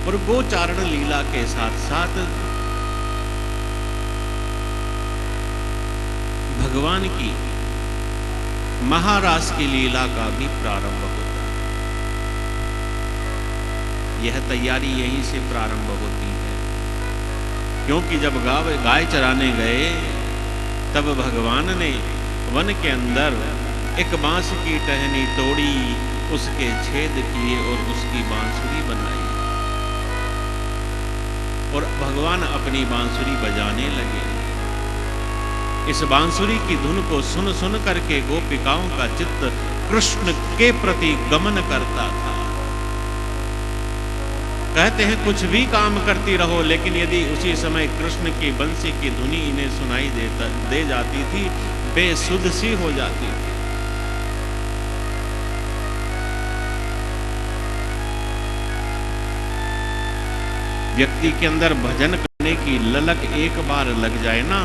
और गोचारण लीला के साथ साथ भगवान की महारास की लीला का भी प्रारंभ होता है। यह तैयारी यहीं से प्रारंभ होती है, क्योंकि जब गाय चराने गए तब भगवान ने वन के अंदर एक बांस की टहनी तोड़ी, उसके छेद किए और उसकी बांसुरी बनाई और भगवान अपनी बांसुरी बजाने लगे। इस बांसुरी की धुन को सुन सुन करके गोपिकाओं का चित्त कृष्ण के प्रति गमन करता था। कहते हैं, कुछ भी काम करती रहो, लेकिन यदि उसी समय कृष्ण की बंसी की धुनी इन्हें सुनाई दे जाती थी, बेसुध सी हो जाती थी। व्यक्ति के अंदर भजन करने की ललक एक बार लग जाए ना,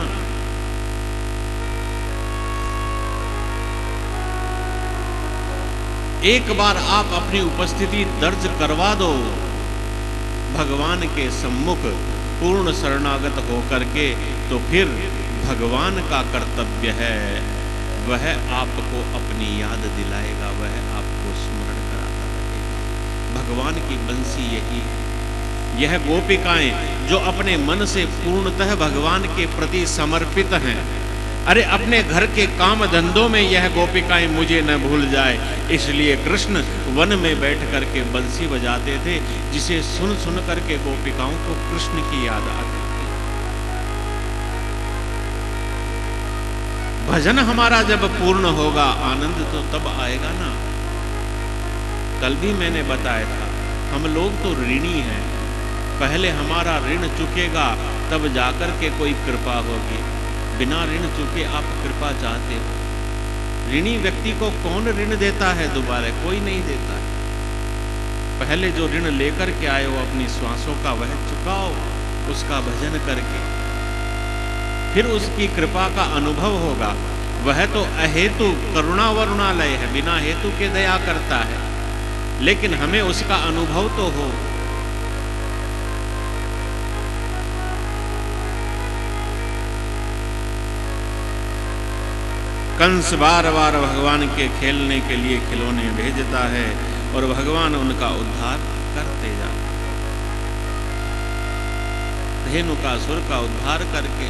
एक बार आप अपनी उपस्थिति दर्ज करवा दो भगवान के सम्मुख पूर्ण शरणागत होकर के, तो फिर भगवान का कर्तव्य है, वह आपको अपनी याद दिलाएगा, वह आपको स्मरण कराता रहेगा। भगवान की बंसी यही है। यह गोपिकाएं जो अपने मन से पूर्णतः भगवान के प्रति समर्पित हैं, अरे अपने घर के काम धंधों में यह गोपिकाएं मुझे न भूल जाए, इसलिए कृष्ण वन में बैठ करके बंसी बजाते थे, जिसे सुन सुन करके गोपिकाओं को कृष्ण की याद आती थी। भजन हमारा जब पूर्ण होगा, आनंद तो तब आएगा ना। कल भी मैंने बताया था, हम लोग तो ऋणी हैं, पहले हमारा ऋण चुकेगा तब जाकर के कोई कृपा होगी। बिना ऋण चुके आप कृपा चाहते हो? ऋणी व्यक्ति को कौन ऋण देता है दोबारा? कोई नहीं देता है। पहले जो ऋण लेकर के आए हो अपनी श्वासों का, वह चुकाओ, उसका भजन करके, फिर उसकी कृपा का अनुभव होगा। वह तो अहेतु करुणा वरुणालय है, बिना हेतु के दया करता है, लेकिन हमें उसका अनुभव तो हो। कंस बार बार भगवान के खेलने के लिए खिलौने भेजता है और भगवान उनका उद्धार करते जाते। धेनुकासुर का उद्धार करके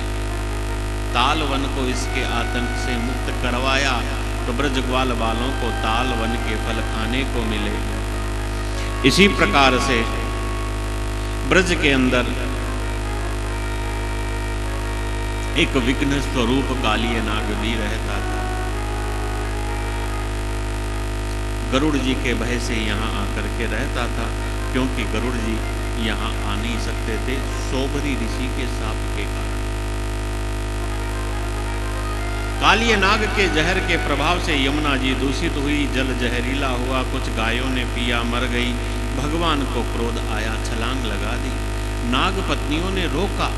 ताल वन को इसके आतंक से मुक्त करवाया तो ब्रज ग्वाल बालों को ताल वन के फल खाने को मिले। इसी प्रकार से ब्रज के अंदर एक विघ्न स्वरूप कालिय नाग भी रहता था। गरुड़ जी के भय से यहाँ आकर के रहता था, क्योंकि गरुड़ जी यहाँ आ नहीं सकते थे सोबरी ऋषि के शाप के कारण। कालिय नाग के जहर के प्रभाव से यमुना जी दूषित हुई, जल जहरीला हुआ, कुछ गायों ने पिया मर गई। भगवान को क्रोध आया, छलांग लगा दी। नाग पत्नियों ने रोका,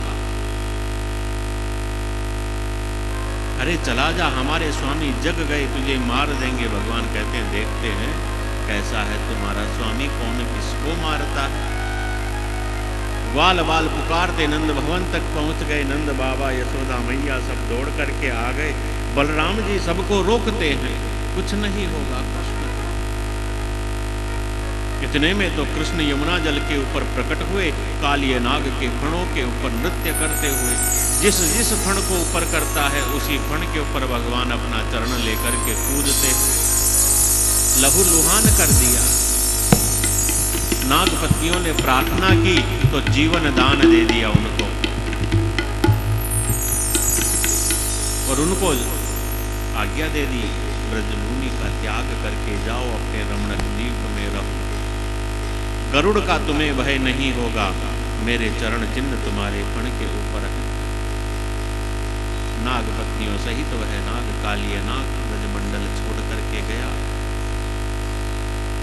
अरे चला जा, हमारे स्वामी जग गए, तुझे मार देंगे। भगवान कहते हैं देखते हैं कैसा है तुम्हारा स्वामी, कौन किसको मारता है। ग्वाल बाल पुकारते नंद भवन तक पहुंच गए। नंद बाबा यशोदा मैया सब दौड़ करके आ गए। बलराम जी सबको रोकते हैं, कुछ नहीं होगा कृष्ण। इतने में तो कृष्ण यमुना जल के ऊपर प्रकट हुए, कालिय नाग के फणों के ऊपर नृत्य करते हुए। जिस जिस फण को ऊपर करता है उसी फण के ऊपर भगवान अपना चरण लेकर के कूदते, लहू लुहान कर दिया। नाग पत्नियों ने प्रार्थना की तो जीवन दान दे दिया उनको, और उनको आज्ञा दे दी ब्रजभूमि का त्याग करके जाओ, अपने रमणक द्वीप में रहो। गरुड़ का तुम्हें भय नहीं होगा, मेरे चरण चिन्ह तुम्हारे फण के ऊपर है। नाग पत्नियों सहित वह नाग कालिय नाग ब्रजमंडल छोड़ करके गया।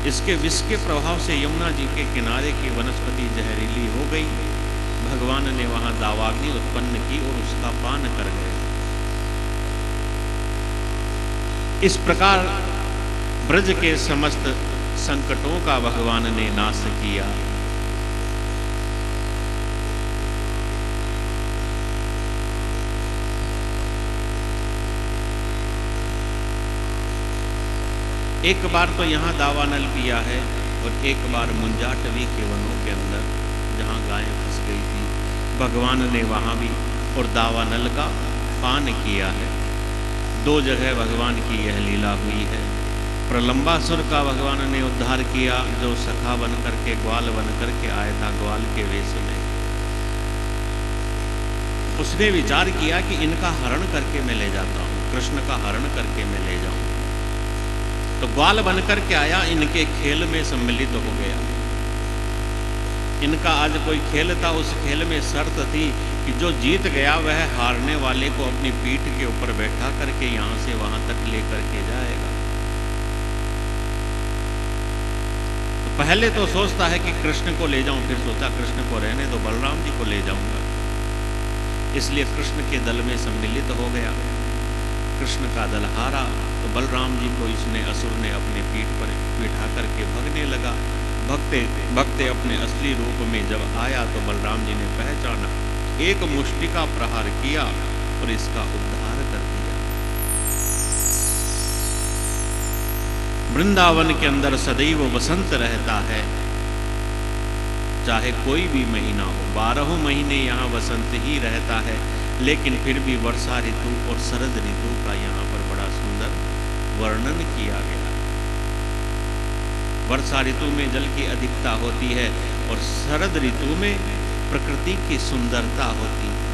इसके विष के प्रभाव से यमुना जी के किनारे की वनस्पति जहरीली हो गई। भगवान ने वहां दावाग्नि उत्पन्न की और उसका पान कर गए। इस प्रकार ब्रज के समस्त संकटों का भगवान ने नाश किया। एक बार तो यहाँ दावानल पिया है और एक बार मुंजाटवी के वनों के अंदर जहाँ गायें फंस गई थी, भगवान ने वहाँ भी और दावानल का पान किया है। दो जगह भगवान की यह लीला हुई है। प्रलंबासुर का भगवान ने उद्धार किया, जो सखा बन करके ग्वाल बन करके आया था ग्वाल के वेश में। उसने विचार किया कि इनका हरण करके मैं ले जाता हूँ, कृष्ण का हरण करके मैं ले जाऊँ। तो ग्वाल बन करके आया, इनके खेल में सम्मिलित हो गया। इनका आज कोई खेल था, उस खेल में शर्त थी कि जो जीत गया वह हारने वाले को अपनी पीठ के ऊपर बैठा करके यहाँ से वहां तक लेकर के जाएगा। तो पहले तो सोचता है कि कृष्ण को ले जाऊं, फिर सोचा कृष्ण को रहने दो, बलराम जी को ले जाऊंगा। इसलिए कृष्ण के दल में सम्मिलित हो गया। कृष्ण का दल हारा तो बलराम जी को इसने असुर ने अपने पीठ पर बिठा करके भगने लगा। भगते भगते अपने असली रूप में जब आया तो बलराम जी ने पहचाना, एक मुष्टि का प्रहार किया और इसका उद्धार कर दिया। वृंदावन के अंदर सदैव वसंत रहता है, चाहे कोई भी महीना हो। 12 महीने यहाँ वसंत ही रहता है, लेकिन फिर भी वर्षा ऋतु और शरद ऋतु का यहाँ पर बड़ा सुंदर वर्णन किया गया। वर्षा ऋतु में जल की अधिकता होती है और शरद ऋतु में प्रकृति की सुंदरता होती है।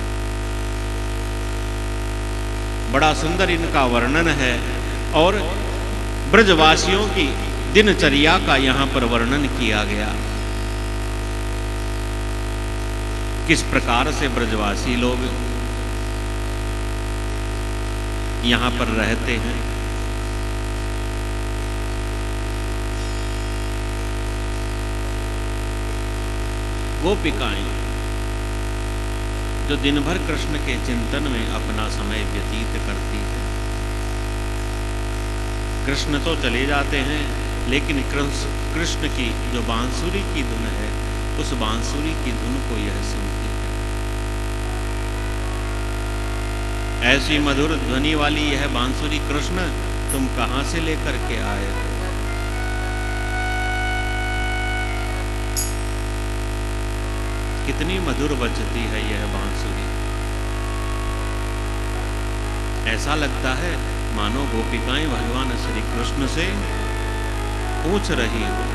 बड़ा सुंदर इनका वर्णन है और ब्रजवासियों की दिनचर्या का यहाँ पर वर्णन किया गया। किस प्रकार से ब्रजवासी लोग यहाँ पर रहते हैं। गोपिकाएं जो दिन भर कृष्ण के चिंतन में अपना समय व्यतीत करती है। कृष्ण तो चले जाते हैं, लेकिन कृष्ण की जो बांसुरी की धुन है, उस बांसुरी की धुन को यह सुनती है। ऐसी मधुर ध्वनि वाली यह बांसुरी कृष्ण तुम कहां से लेकर के आए हो। कितनी मधुर बजती है यह बांसुरी। ऐसा लगता है मानो गोपिकाएं भगवान श्री कृष्ण से पूछ रही हो।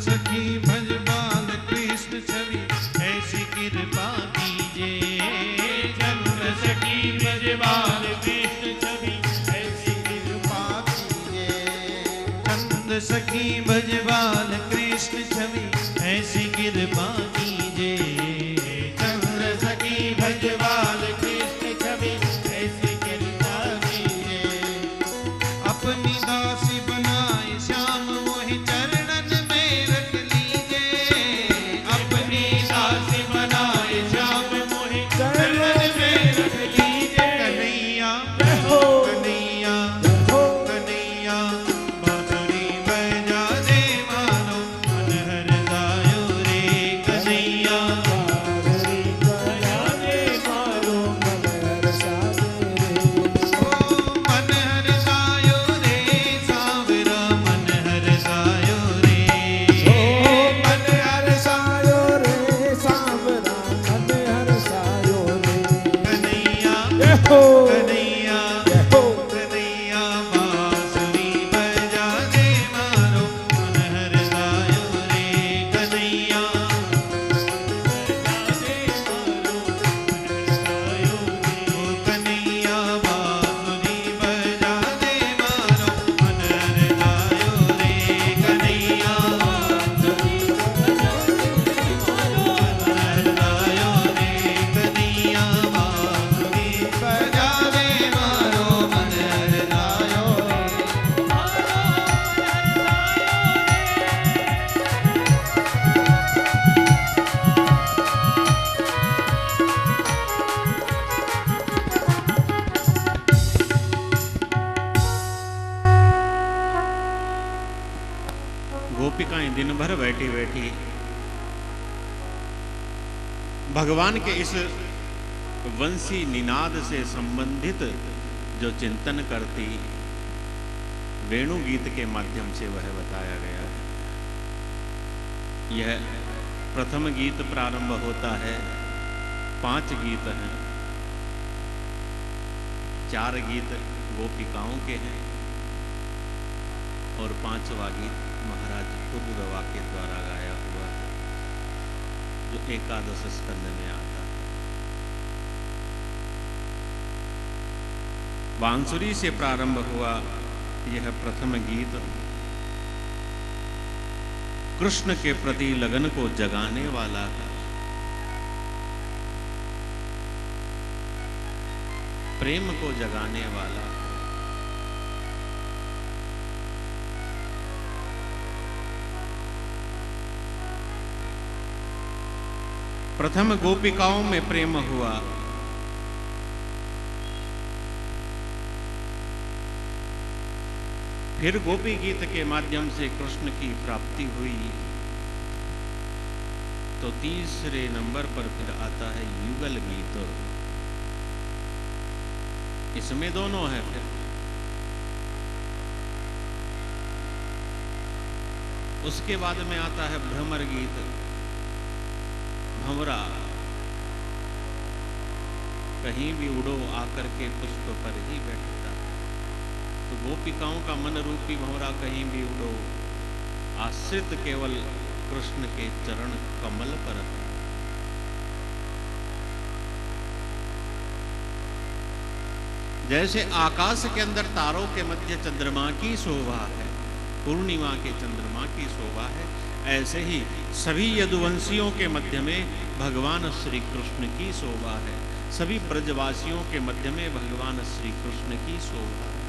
सखी भजवाल कृष्ण छवि ऐसी कृपा कीजे। चंद्र सखी भजवाल कृष्ण छवि ऐसी कृपा कीजे। अपनी दासी बनाए श्याम मोहि चरणन में रख लीजे। अपनी दासी बनाए श्याम कन्हैया कन्हैया बांसुरी बजा दे मानो मन हर जायो रे कन्हैया बांसुरी बजा दे मारो मन हर्षा रे। मन हर जायो रे सावरा मन हर जायो रे मन हर्षायो रे सांवरा मन हर्षायो रे। कन्हैया जय हो कन्हैया जय हो कन्हैया बांसुरी बजा दे मानो मन हर जायो रे कन्हैया बजा दे मानो मन हर जायो रे कन्हैया बांसुरी बजा दे मानो मन हर जायो रे कन्हैया बांसुरी बजा दे मानो मन हर जायो रे कन्हैया बांसुरी बजा दे मानो मन हर जायो गोपिकाएं दिन भर बैठी बैठी भगवान के इस वंशी निनाद से संबंधित जो चिंतन करती वेणु गीत के माध्यम से वह बताया गया है। यह प्रथम गीत प्रारंभ होता है, 5 गीत हैं, 4 गीत गोपिकाओं के हैं और 5वां गीत महाराज खुर्रवा के द्वारा गाया हुआ है, जो एकादश स्कंद में आता है। बांसुरी से प्रारंभ हुआ यह प्रथम गीत कृष्ण के प्रति लगन को जगाने वाला है। प्रेम को जगाने वाला है। प्रथम गोपिकाओं में प्रेम हुआ, फिर गोपी गीत के माध्यम से कृष्ण की प्राप्ति हुई, तो तीसरे नंबर पर फिर आता है युगल गीत। इसमें दोनों है। फिर उसके बाद में आता है भ्रमर गीत, भंवरा, कहीं भी उड़ो आकर के पुष्प पर ही बैठता है। तो गोपिकाओं का मन रूपी भंवरा कहीं भी उड़ो, आश्रित केवल कृष्ण के चरण कमल पर है। जैसे आकाश के अंदर तारों के मध्य चंद्रमा की शोभा है, पूर्णिमा के चंद्रमा की शोभा है, ऐसे ही सभी यदुवंशियों के मध्य में भगवान श्री कृष्ण की शोभा है। सभी ब्रजवासियों के मध्य में भगवान श्री कृष्ण की शोभा है।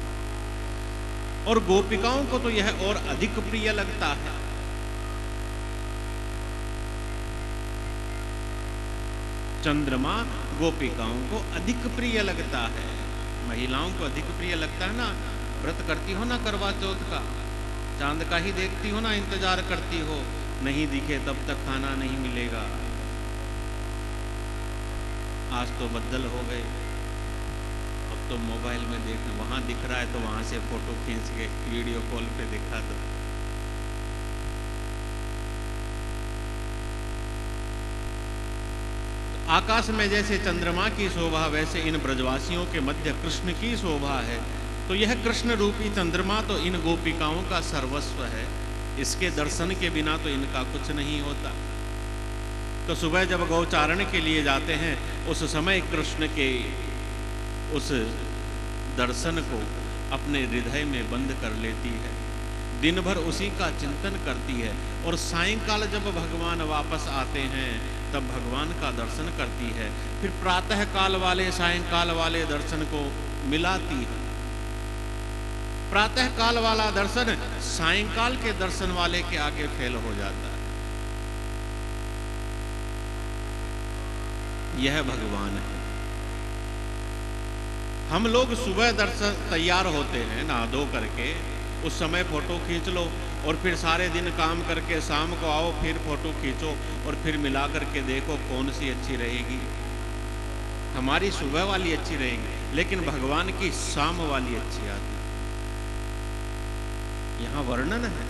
और गोपिकाओं को तो यह और अधिक प्रिय लगता है। चंद्रमा गोपिकाओं को अधिक प्रिय लगता है। महिलाओं को अधिक प्रिय लगता है ना, व्रत करती हो ना करवा चौथ का, चांद का ही देखती हो ना, इंतजार करती हो, नहीं दिखे तब तक खाना नहीं मिलेगा। आज तो बदल हो गए, अब तो मोबाइल में देखना, वहां दिख रहा है तो वहां से फोटो खींच के वीडियो कॉल पे दिखा दो। आकाश में जैसे चंद्रमा की शोभा, वैसे इन ब्रजवासियों के मध्य कृष्ण की शोभा है। तो यह कृष्ण रूपी चंद्रमा तो इन गोपिकाओं का सर्वस्व है। इसके दर्शन के बिना तो इनका कुछ नहीं होता। तो सुबह जब गौचारण के लिए जाते हैं, उस समय कृष्ण के उस दर्शन को अपने हृदय में बंद कर लेती है, दिन भर उसी का चिंतन करती है। और सायंकाल जब भगवान वापस आते हैं, तब भगवान का दर्शन करती है। फिर प्रातः काल वाले सायंकाल वाले दर्शन को मिलाती है। प्रातः काल वाला दर्शन सायंकाल के दर्शन वाले के आगे फेल हो जाता है। यह भगवान है। हम लोग सुबह दर्शन तैयार होते हैं नहा धो करके, उस समय फोटो खींच लो और फिर सारे दिन काम करके शाम को आओ फिर फोटो खींचो और फिर मिला करके देखो कौन सी अच्छी रहेगी। हमारी सुबह वाली अच्छी रहेगी लेकिन भगवान की शाम वाली अच्छी आती। यहां वर्णन है,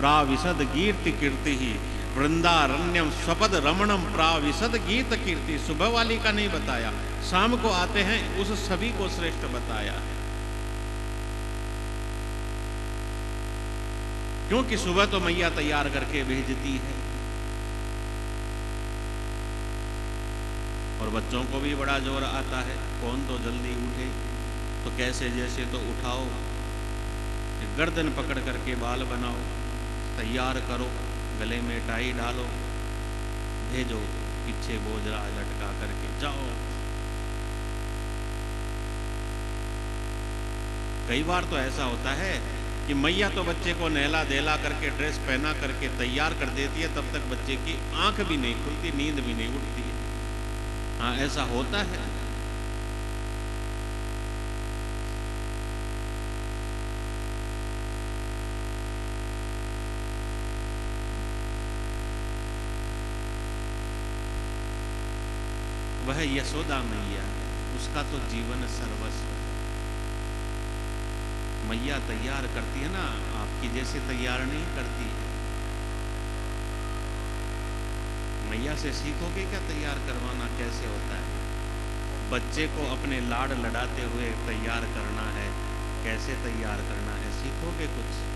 प्राविशद गीर्ति कीर्ति ही वृंदारण्यम स्वपद रमणम प्राविशद गीत कीर्ति। सुबह वाली का नहीं बताया, शाम को आते हैं उस सभी को श्रेष्ठ बताया है। क्योंकि सुबह तो मैया तैयार करके भेजती है और बच्चों को भी बड़ा जोर आता है, कौन तो जल्दी उठे, तो कैसे जैसे तो उठाओ, गर्दन पकड़ करके बाल बनाओ, तैयार करो, गले में टाई डालो, भेजो, पीछे बोझरा लटका करके जाओ। कई बार तो ऐसा होता है कि मैया तो बच्चे को नहला देला करके ड्रेस पहना करके तैयार कर देती है, तब तक बच्चे की आंख भी नहीं खुलती, नींद भी नहीं उठती है। हाँ, ऐसा होता है। वह यशोदा मैया, उसका तो जीवन सर्वस्व है। मैया तैयार करती है ना, आपकी जैसे तैयार नहीं करती है। मैया से सीखोगे क्या तैयार करवाना कैसे होता है। बच्चे को अपने लाड लड़ाते हुए तैयार करना है, कैसे तैयार करना है सीखोगे कुछ।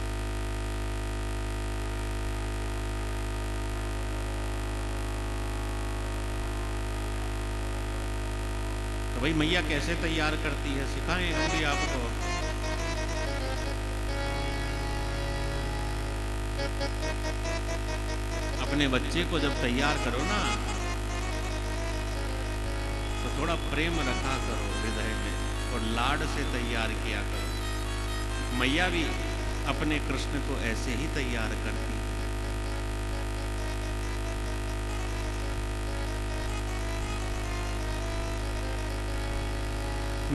तो भाई मैया कैसे तैयार करती है सिखाएं हम भी आपको। अपने बच्चे को जब तैयार करो ना तो थोड़ा प्रेम रखा करो हृदय में और लाड से तैयार किया करो। मैया भी अपने कृष्ण को ऐसे ही तैयार करती है।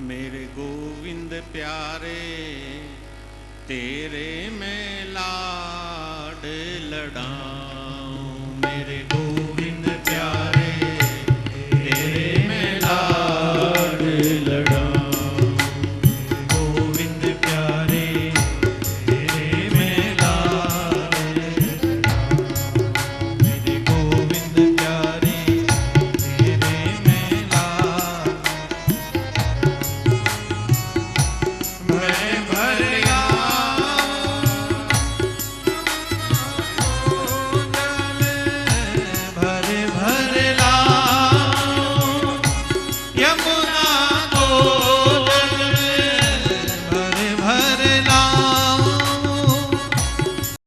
मेरे गोविंद प्यारे तेरे मैं लाड लड़ा